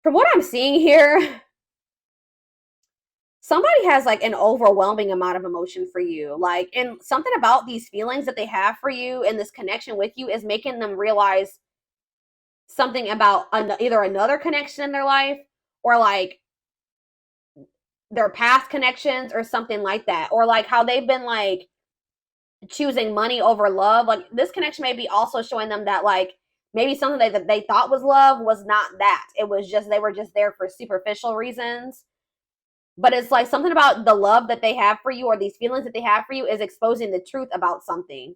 from what I'm seeing here, somebody has like an overwhelming amount of emotion for you. Like, and something about these feelings that they have for you and this connection with you is making them realize something about either another connection in their life or like their past connections or something like that. Or like how they've been like choosing money over love. Like this connection may be also showing them that like maybe something that they thought was love was not that. It was just they were just there for superficial reasons. But it's like something about the love that they have for you or these feelings that they have for you is exposing the truth about something.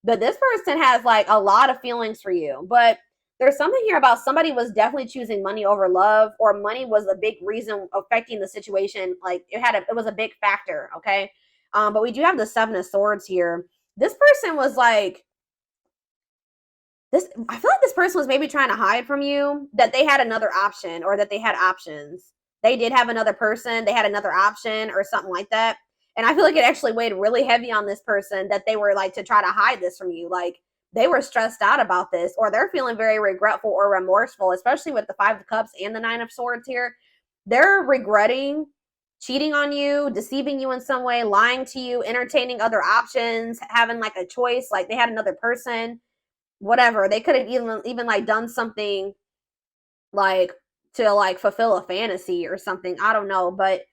But this person has like a lot of feelings for you. But there's something here about somebody was definitely choosing money over love, or money was a big reason affecting the situation. Like it was a big factor. Okay. But we do have the Seven of Swords here. This person was like, this, I feel like this person was maybe trying to hide from you that they had another option or that they had options. They did have another person, they had another option or something like that. And I feel like it actually weighed really heavy on this person that they were like to try to hide this from you. Like they were stressed out about this, or they're feeling very regretful or remorseful, especially with the Five of Cups and the Nine of Swords here. They're regretting cheating on you, deceiving you in some way, lying to you, entertaining other options, having like a choice, like they had another person, whatever. They could have even like done something like to like fulfill a fantasy or something. I don't know, but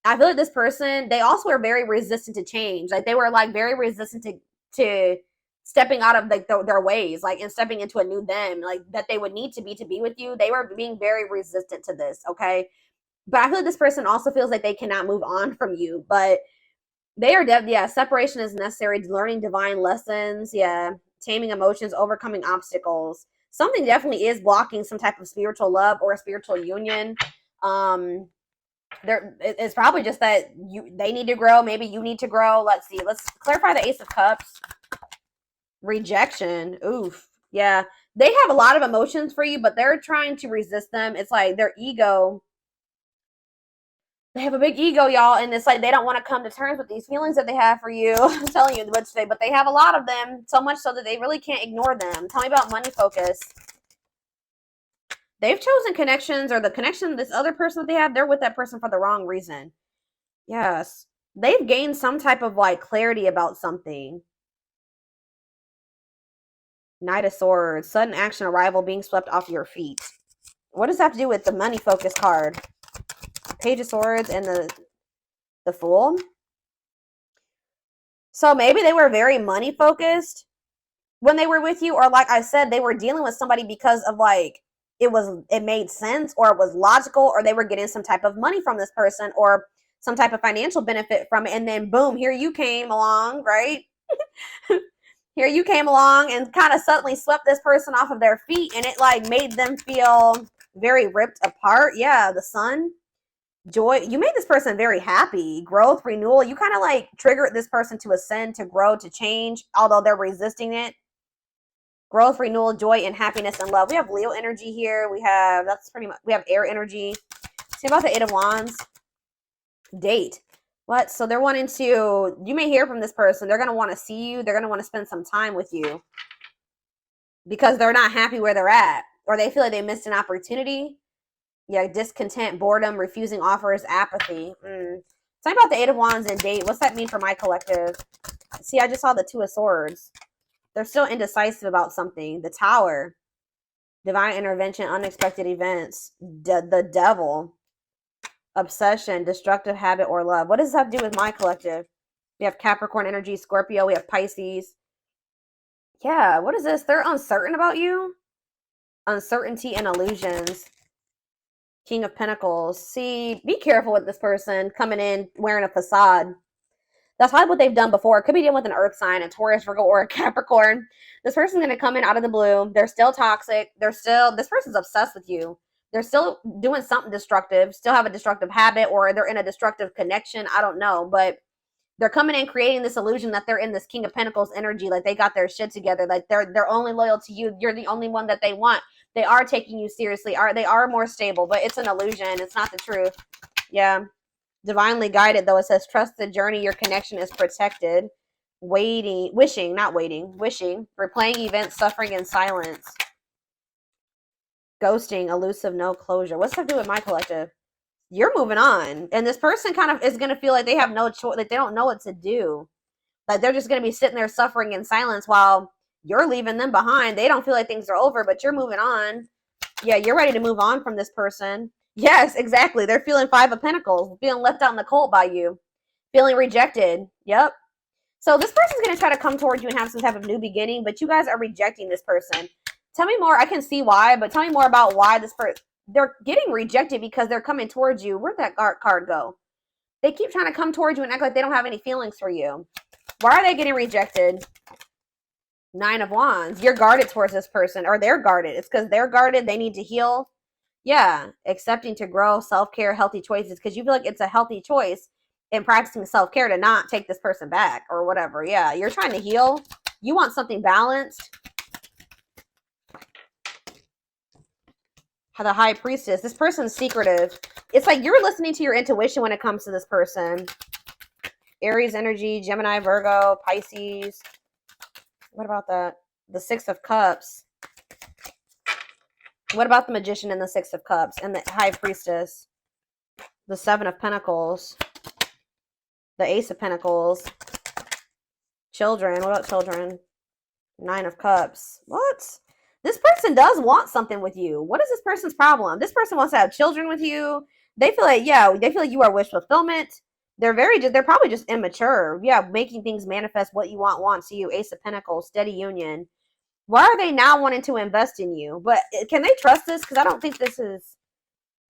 I feel like this person, they also were very resistant to change. Like they were like very resistant to stepping out of like their ways, like and stepping into a new them, like that they would need to be with you. They were being very resistant to this, okay? But I feel like this person also feels like they cannot move on from you, but they are yeah, separation is necessary, learning divine lessons, yeah, taming emotions, overcoming obstacles. Something definitely is blocking some type of spiritual love or a spiritual union. Um, there it's probably just that they need to grow, maybe you need to grow. Let's see. Let's clarify the Ace of Cups. Rejection. Oof. Yeah. They have a lot of emotions for you, but they're trying to resist them. It's like their ego, they have a big ego, y'all, and it's like they don't want to come to terms with these feelings that they have for you. I'm telling you, but they have a lot of them, so much so that they really can't ignore them. Tell me about money focus. They've chosen connections, or the connection, this other person that they have, they're with that person for the wrong reason. Yes. They've gained some type of like clarity about something. Knight of Swords, sudden action, arrival, being swept off your feet. What does that have to do with the money focus card? Page of Swords and the Fool. So maybe they were very money focused when they were with you, or like I said, they were dealing with somebody because of like it made sense, or it was logical, or they were getting some type of money from this person or some type of financial benefit from it, and then boom, here you came along, right? Here you came along and kind of suddenly swept this person off of their feet, and it like made them feel very ripped apart. Yeah, the Sun. Joy, you made this person very happy. Growth, renewal, you kind of like triggered this person to ascend, to grow, to change, although they're resisting it. Growth, renewal, joy, and happiness and love. We have Leo energy here. We have, that's pretty much, we have air energy. See about the Eight of Wands. Date. What? So they're wanting to, you may hear from this person. They're going to want to see you. They're going to want to spend some time with you because they're not happy where they're at, or they feel like they missed an opportunity. Yeah, discontent, boredom, refusing offers, apathy. Something about the Eight of Wands and date. What's that mean for my collective? See, I just saw the Two of Swords. They're still indecisive about something. The Tower. Divine intervention, unexpected events. The Devil. Obsession, destructive habit, or love. What does this have to do with my collective? We have Capricorn energy, Scorpio. We have Pisces. Yeah, what is this? They're uncertain about you. Uncertainty and illusions. King of Pentacles. See, be careful with this person coming in wearing a facade. That's probably what they've done before. It could be dealing with an earth sign, a Taurus, Virgo, or a Capricorn. This person's going to come in out of the blue. They're still toxic. This person's obsessed with you. They're still doing something destructive, still have a destructive habit, or they're in a destructive connection. I don't know, but they're coming in creating this illusion that they're in this King of Pentacles energy, like they got their shit together, like they're only loyal to you. You're the only one that they want. They are taking you seriously. They are more stable, but it's an illusion. It's not the truth. Yeah. Divinely guided, though. It says, trust the journey. Your connection is protected. Wishing, replaying events, suffering in silence. Ghosting, elusive, no closure. What's that do with my collective? You're moving on. And this person kind of is going to feel like they have no choice, like they don't know what to do. Like they're just going to be sitting there suffering in silence while you're leaving them behind. They don't feel like things are over, but you're moving on. Yeah, you're ready to move on from this person. Yes, exactly. They're feeling 5 of Pentacles, feeling left out in the cold by you, feeling rejected. Yep. So this person's going to try to come towards you and have some type of new beginning, but you guys are rejecting this person. Tell me more. I can see why, but tell me more about why this person, they're getting rejected because they're coming towards you. Where'd that card go? They keep trying to come towards you and act like they don't have any feelings for you. Why are they getting rejected? 9 of Wands. You're guarded towards this person, or they're guarded. It's because they're guarded. They need to heal. Yeah. Accepting to grow, self-care, healthy choices, because you feel like it's a healthy choice in practicing self-care to not take this person back or whatever. Yeah. You're trying to heal. You want something balanced. The High Priestess. This person's secretive. It's like you're listening to your intuition when it comes to this person. Aries energy, Gemini, Virgo, Pisces. What about that? The 6 of Cups. What about the Magician and the 6 of Cups and the High Priestess? The 7 of Pentacles. The Ace of Pentacles. Children. What about children? 9 of Cups. What? This person does want something with you. What is this person's problem? This person wants to have children with you. They feel like, yeah, they feel like you are wish fulfillment. They're probably just immature. Yeah, making things manifest what you wants you. Ace of Pentacles, steady union. Why are they now wanting to invest in you? But can they trust this? Because I don't think this is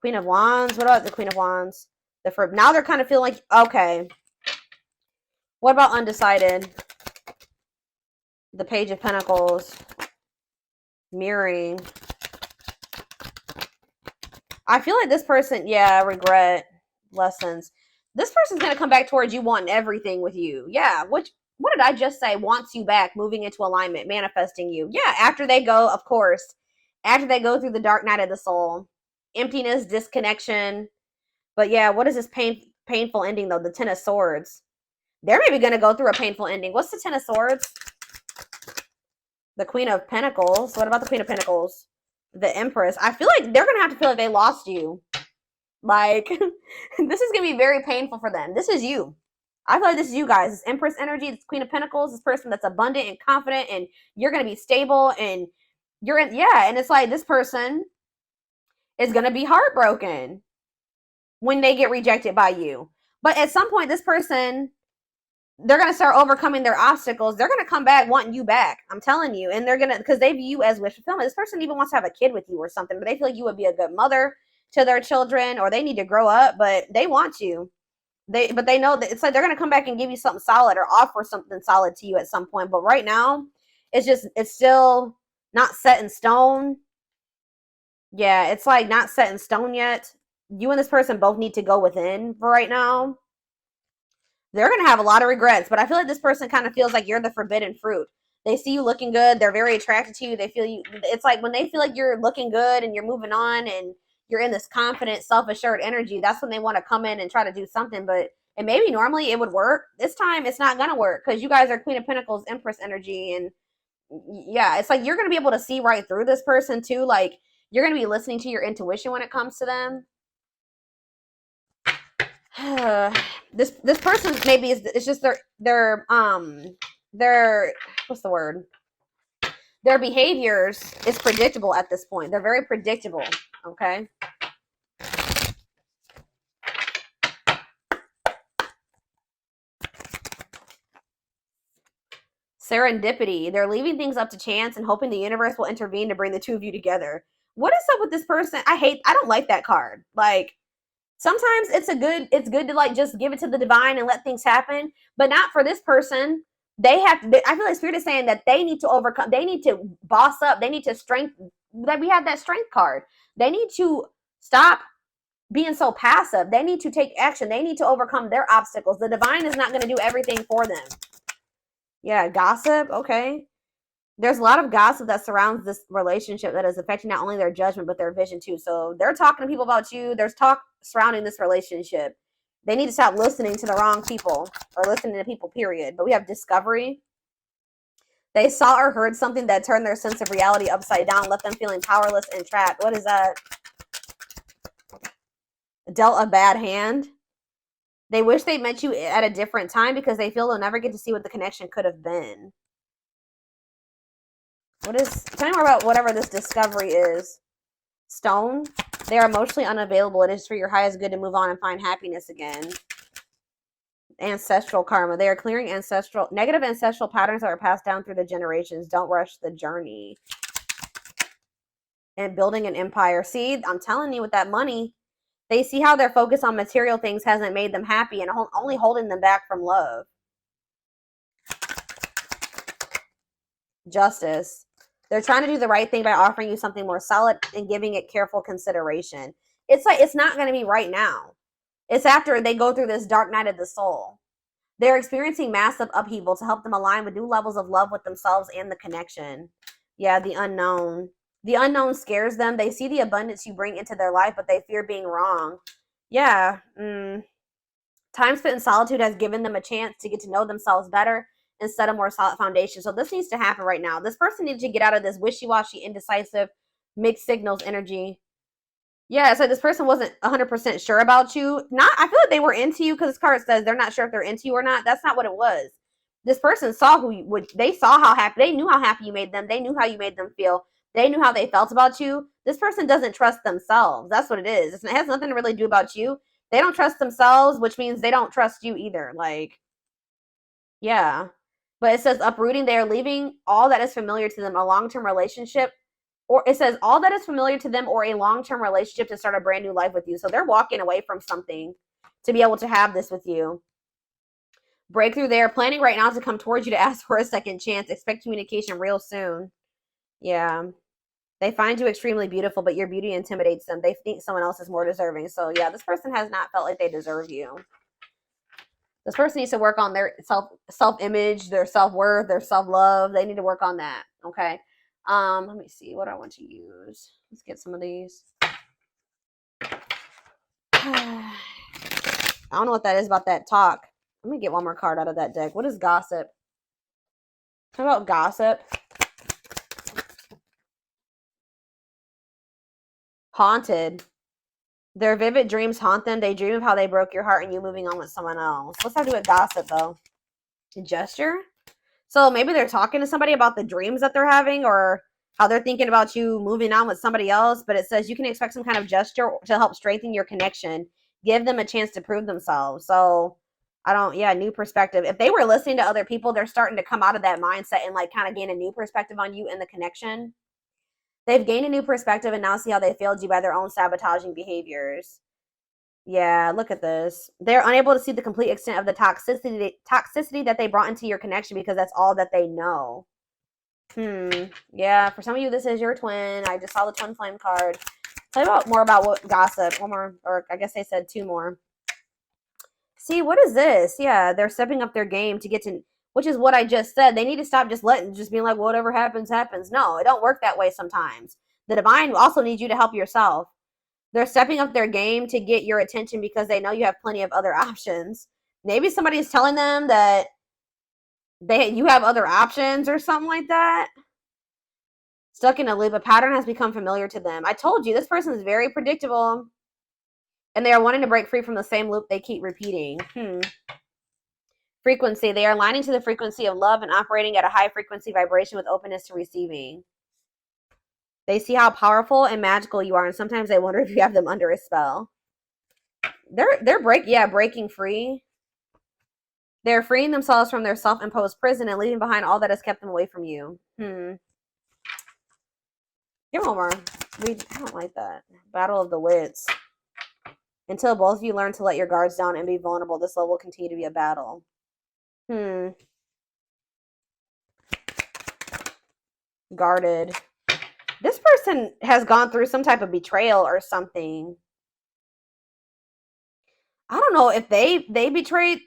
Queen of Wands. What about the Queen of Wands? Now they're kind of feeling like, okay. What about undecided? The Page of Pentacles. Mirroring. I feel like this person, yeah, regret, lessons. This person's going to come back towards you wanting everything with you. Yeah, what did I just say? Wants you back, moving into alignment, manifesting you. Yeah, after they go, of course, after they go through the dark night of the soul. Emptiness, disconnection. But yeah, what is this painful ending, though? The 10 of Swords. They're maybe going to go through a painful ending. What's the 10 of Swords? The Queen of Pentacles. What about the Queen of Pentacles? The Empress. I feel like they're going to have to feel like they lost you. Like, this is going to be very painful for them. This is you. I feel like this is you guys. This Empress energy, this Queen of Pentacles, this person that's abundant and confident, and you're going to be stable, and you're in, yeah, and it's like this person is going to be heartbroken when they get rejected by you. But at some point, this person, they're going to start overcoming their obstacles. They're going to come back wanting you back. I'm telling you. And they're going to, because they view you as wish fulfillment. This person even wants to have a kid with you or something, but they feel like you would be a good mother to their children, or they need to grow up, but they want you. But they know that it's like they're going to come back and give you something solid or offer something solid to you at some point. But right now, it's still not set in stone. Yeah, it's like not set in stone yet. You and this person both need to go within for right now. They're going to have a lot of regrets, but I feel like this person kind of feels like you're the forbidden fruit. They see you looking good. They're very attracted to you. They feel you. It's like when they feel like you're looking good and you're moving on and you're in this confident, self-assured energy, that's when they want to come in and try to do something. And maybe normally it would work. This time it's not going to work because you guys are Queen of Pentacles, Empress energy. And yeah, it's like you're going to be able to see right through this person too. Like you're going to be listening to your intuition when it comes to them. This person maybe it's just their what's the word? Their behaviors is predictable at this point. They're very predictable. Okay. Serendipity. They're leaving things up to chance and hoping the universe will intervene to bring the two of you together. What is up with this person? I don't like that card. Like sometimes it's good to like just give it to the divine and let things happen, but not for this person. I feel like Spirit is saying that they need to overcome, they need to boss up, they need to strengthen, that we have that strength card. They need to stop being so passive. They need to take action. They need to overcome their obstacles. The divine is not going to do everything for them. Yeah, gossip. Okay. There's a lot of gossip that surrounds this relationship that is affecting not only their judgment, but their vision too. So they're talking to people about you. There's talk surrounding this relationship. They need to stop listening to the wrong people or listening to people, period. But we have discovery. They saw or heard something that turned their sense of reality upside down, left them feeling powerless and trapped. What is that? Dealt a bad hand. They wish they met you at a different time because they feel they'll never get to see what the connection could have been. What is, tell me more about whatever this discovery is. Stone. They are emotionally unavailable. It is for your highest good to move on and find happiness again. Ancestral karma. They are clearing negative ancestral patterns that are passed down through the generations. Don't rush the journey. And building an empire. See, I'm telling you, with that money, they see how their focus on material things hasn't made them happy and only holding them back from love. Justice. They're trying to do the right thing by offering you something more solid and giving it careful consideration. It's like, it's not going to be right now. It's after they go through this dark night of the soul. They're experiencing massive upheaval to help them align with new levels of love with themselves and the connection. Yeah, the unknown. The unknown scares them. They see the abundance you bring into their life, but they fear being wrong. Yeah. Time spent in solitude has given them a chance to get to know themselves better and set a more solid foundation. So this needs to happen right now. This person needs to get out of this wishy-washy, indecisive, mixed signals energy. Yeah, it's like this person wasn't 100% sure about you. I feel like they were into you because this card says they're not sure if they're into you or not. That's not what it was. This person saw they saw how happy, they knew how happy you made them. They knew how you made them feel. They knew how they felt about you. This person doesn't trust themselves. That's what it is. It has nothing to really do about you. They don't trust themselves, which means they don't trust you either. Like, yeah. But it says uprooting. They are leaving all that is familiar to them, a long-term relationship. Or it says all that is familiar to them or a long-term relationship to start a brand new life with you. So they're walking away from something to be able to have this with you. Breakthrough. They are planning right now to come towards you to ask for a second chance. Expect communication real soon. Yeah. They find you extremely beautiful, but your beauty intimidates them. They think someone else is more deserving. So yeah, this person has not felt like they deserve you. This person needs to work on their self-image, their self-worth, their self-love. They need to work on that. Okay. Let me see what I want to use. Let's get some of these. I don't know what that is about that talk. Let me get one more card out of that deck. What is gossip? How about gossip? Haunted. Their vivid dreams haunt them. They dream of how they broke your heart and you moving on with someone else. What's that do with gossip, though? A gesture? So maybe they're talking to somebody about the dreams that they're having or how they're thinking about you moving on with somebody else. But it says you can expect some kind of gesture to help strengthen your connection. Give them a chance to prove themselves. So new perspective. If they were listening to other people, they're starting to come out of that mindset and like kind of gain a new perspective on you and the connection. They've gained a new perspective and now see how they failed you by their own sabotaging behaviors. Yeah, look at this. They're unable to see the complete extent of the toxicity that they brought into your connection because that's all that they know. Yeah, for some of you, this is your twin. I just saw the twin flame card. Tell me more about what gossip. One more, or I guess they said two more. See, what is this? Yeah, they're stepping up their game to get to, which is what I just said. They need to stop just being like, whatever happens, happens. No, it don't work that way sometimes. The divine also needs you to help yourself. They're stepping up their game to get your attention because they know you have plenty of other options. Maybe somebody's telling them that you have other options or something like that. Stuck in a loop. A pattern has become familiar to them. I told you, this person is very predictable. And they are wanting to break free from the same loop they keep repeating. Frequency. They are aligning to the frequency of love and operating at a high frequency vibration with openness to receiving. They see how powerful and magical you are, and sometimes they wonder if you have them under a spell. They're breaking free. They're freeing themselves from their self-imposed prison and leaving behind all that has kept them away from you. Give one more. I don't like that. Battle of the Wits. Until both of you learn to let your guards down and be vulnerable, this love will continue to be a battle. Guarded. This person has gone through some type of betrayal or something. I don't know if they betrayed.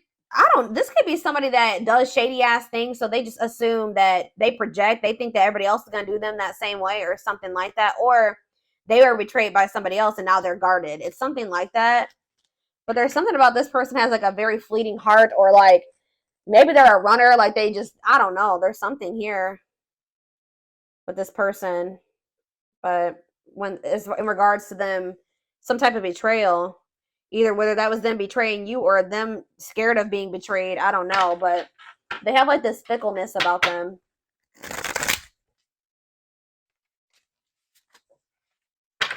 This could be somebody that does shady ass things, so they just assume that they project. They think that everybody else is going to do them that same way or something like that. Or they were betrayed by somebody else and now they're guarded. It's something like that. But there's something about this person has like a very fleeting heart, or like Maybe they're a runner, like they just, I don't know. There's something here with this person. But when is in regards to them, some type of betrayal, either whether that was them betraying you or them scared of being betrayed, I don't know. But they have like this fickleness about them.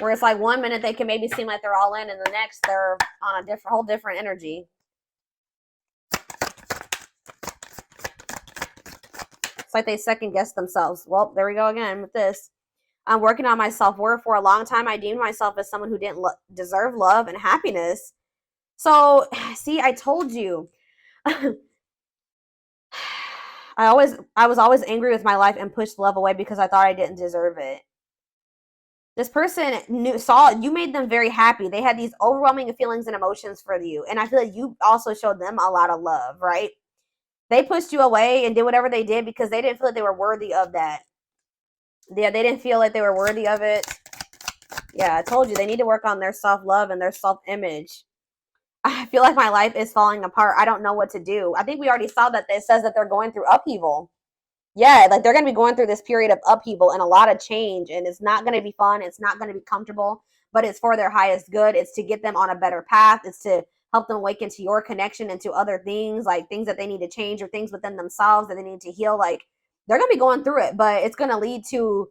Where it's like 1 minute they can maybe seem like they're all in, and the next they're on a whole different energy. It's like they second guess themselves. Well, there we go again with this. I'm working on my self-worth. For a long time, I deemed myself as someone who didn't deserve love and happiness. So, see, I told you. I was always angry with my life and pushed love away because I thought I didn't deserve it. This person saw you made them very happy. They had these overwhelming feelings and emotions for you. And I feel like you also showed them a lot of love, right? They pushed you away and did whatever they did because they didn't feel like they were worthy of that. Yeah, they didn't feel like they were worthy of it. Yeah, I told you they need to work on their self-love and their self-image. I feel like my life is falling apart. I don't know what to do. I think we already saw that it says that they're going through upheaval. Yeah, like they're going to be going through this period of upheaval and a lot of change, and it's not going to be fun. It's not going to be comfortable, but it's for their highest good. It's to get them on a better path. It's to help them awaken to your connection and to other things, like things that they need to change or things within themselves that they need to heal. Like they're going to be going through it, but it's going to lead to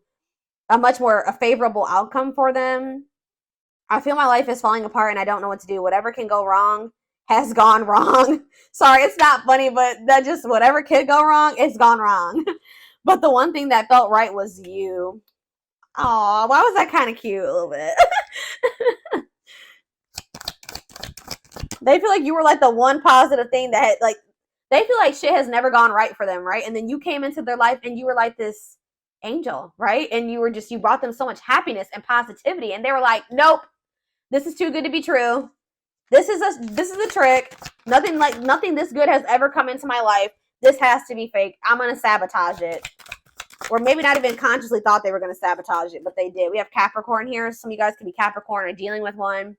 a much more favorable outcome for them. I feel my life is falling apart and I don't know what to do. Whatever can go wrong has gone wrong. Sorry, it's not funny, but that just, whatever could go wrong, it's gone wrong. But the one thing that felt right was you. Oh, why was that kind of cute a little bit? They feel like you were like the one positive thing that had, like, they feel like shit has never gone right for them, right? And then you came into their life and you were like this angel, right? And you brought them so much happiness and positivity. And they were like, nope, this is too good to be true. This is a trick. Nothing this good has ever come into my life. This has to be fake. I'm gonna sabotage it. Or maybe not even consciously thought they were gonna sabotage it, but they did. We have Capricorn here. Some of you guys could be Capricorn or dealing with one.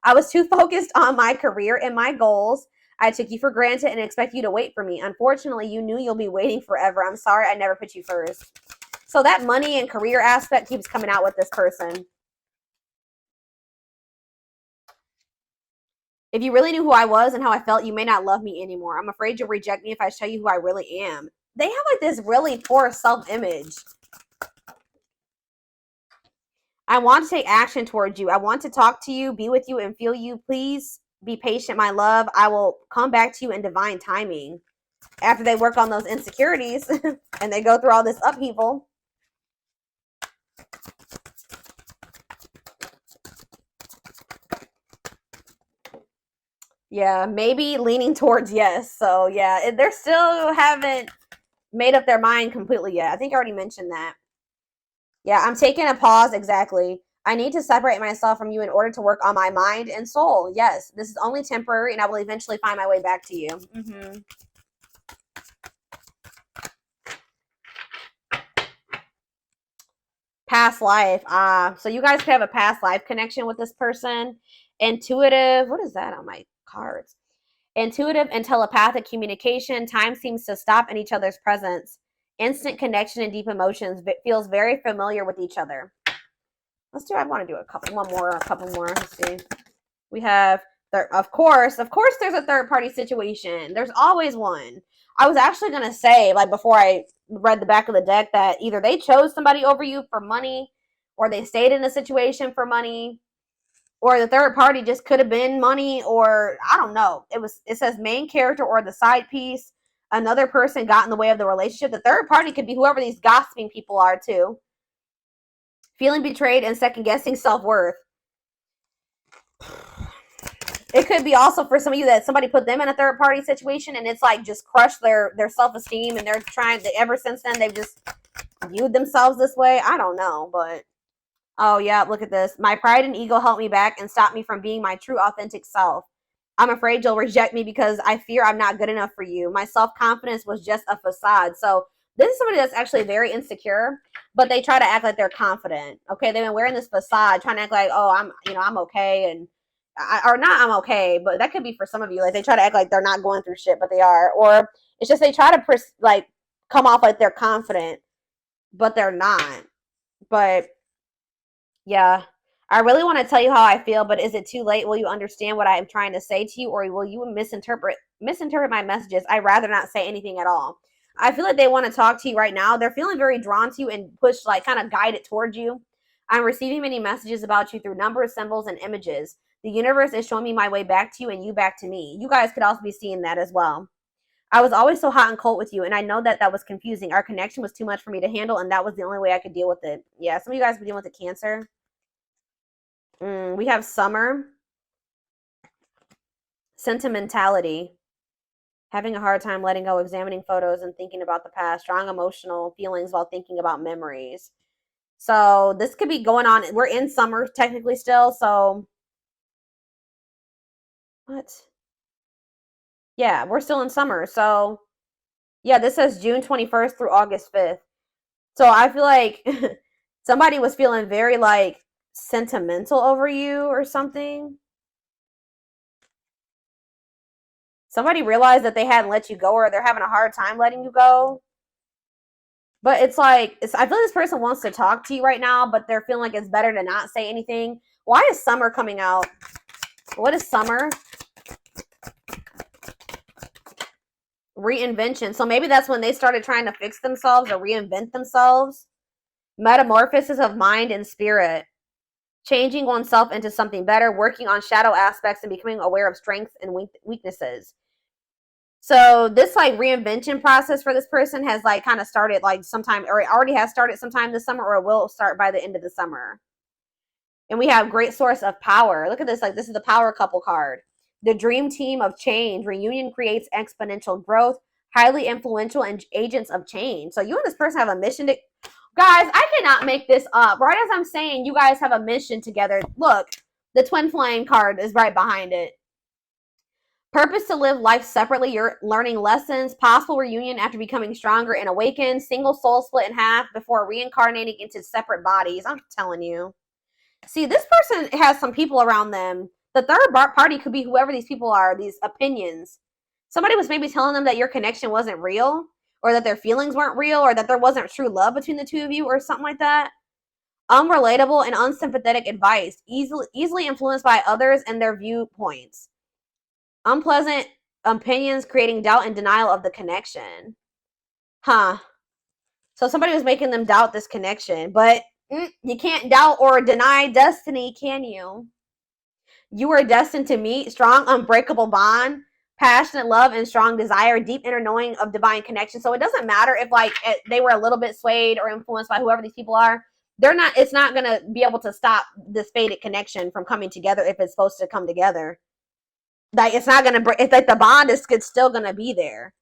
I was too focused on my career and my goals. I took you for granted and expect you to wait for me. Unfortunately, you knew you'll be waiting forever. I'm sorry I never put you first. So that money and career aspect keeps coming out with this person. If you really knew who I was and how I felt, you may not love me anymore. I'm afraid you'll reject me if I show you who I really am. They have like this really poor self-image. I want to take action towards you. I want to talk to you, be with you, and feel you. Please be patient, my love. I will come back to you in divine timing. After they work on those insecurities and they go through all this upheaval. Yeah, maybe leaning towards yes. So yeah, they're still haven't made up their mind completely yet. I think I already mentioned that. Yeah, I'm taking a pause. Exactly. I need to separate myself from you in order to work on my mind and soul. Yes, this is only temporary and I will eventually find my way back to you. Past life. So you guys could have a past life connection with this person. Intuitive. What is that on my cards? Intuitive and telepathic communication. Time seems to stop in each other's presence. Instant connection and deep emotions. Feels very familiar with each other. I want to do a couple more. Let's see. We have, of course, there's a third party situation. There's always one. I was actually going to say, like, before I read the back of the deck, that either they chose somebody over you for money, or they stayed in a situation for money, or the third party just could have been money, or I don't know. It says main character or the side piece. Another person got in the way of the relationship. The third party could be whoever these gossiping people are too. Feeling betrayed and second guessing self-worth. It could be also for some of you that somebody put them in a third party situation and it's like just crushed their self-esteem, and they're trying to, ever since then they've just viewed themselves this way. I don't know, but oh yeah, look at this. My pride and ego held me back and stopped me from being my true authentic self. I'm afraid you'll reject me because I fear I'm not good enough for you. My self-confidence was just a facade. So this is somebody that's actually very insecure, but they try to act like they're confident. Okay, they've been wearing this facade, trying to act like, oh, I'm okay, and or not, I'm okay, but that could be for some of you. Like they try to act like they're not going through shit, but they are. Or It's just they try to like come off like they're confident, but they're not. But yeah, I really want to tell you how I feel, but is it too late? Will you understand what I am trying to say to you, or will you misinterpret my messages? I'd rather not say anything at all. I feel like they want to talk to you right now. They're feeling very drawn to you and push, like kind of guided towards you. I'm receiving many messages about you through numbers, symbols, and images. The universe is showing me my way back to you and you back to me. You guys could also be seeing that as well. I was always so hot and cold with you, and I know that that was confusing. Our connection was too much for me to handle, and that was the only way I could deal with it. Yeah, some of you guys were dealing with the Cancer. We have summer, sentimentality, having a hard time letting go, examining photos and thinking about the past, strong emotional feelings while thinking about memories. So this could be going on. We're in summer technically still. So what? Yeah, we're still in summer. So yeah, this says June 21st through August 5th. So I feel like somebody was feeling very like sentimental over you or something. Somebody realized that they hadn't let you go, or they're having a hard time letting you go. But it's like, I feel like this person wants to talk to you right now, but they're feeling like it's better to not say anything. Why is summer coming out? What is summer? Reinvention. So maybe that's when they started trying to fix themselves or reinvent themselves. Metamorphosis of mind and spirit. Changing oneself into something better, working on shadow aspects and becoming aware of strengths and weaknesses. So this like reinvention process for this person has like kind of started like sometime, or it already has started sometime this summer, or it will start by the end of the summer. And we have great source of power. Look at this, like this is the power couple card. The dream team of change. Reunion creates exponential growth, highly influential and agents of change. So you and this person have a mission to, guys, I cannot make this up. Right as I'm saying, you guys have a mission together. Look, the twin flame card is right behind it. Purpose to live life separately. You're learning lessons. Possible reunion after becoming stronger and awakened. Single soul split in half before reincarnating into separate bodies. I'm telling you. See, this person has some people around them. The third party could be whoever these people are, these opinions. Somebody was maybe telling them that your connection wasn't real, or that their feelings weren't real, or that there wasn't true love between the two of you, or something like that. Unrelatable and unsympathetic advice. Easily influenced by others and their viewpoints. Unpleasant opinions creating doubt and denial of the connection. Huh. So somebody was making them doubt this connection, but you can't doubt or deny destiny, can you? You are destined to meet strong, unbreakable bond, passionate love, and strong desire, deep inner knowing of divine connection. So it doesn't matter if like they were a little bit swayed or influenced by whoever these people are. They're not. It's not gonna be able to stop this fated connection from coming together if it's supposed to come together. Like it's not gonna break. It's like the bond is still gonna be there.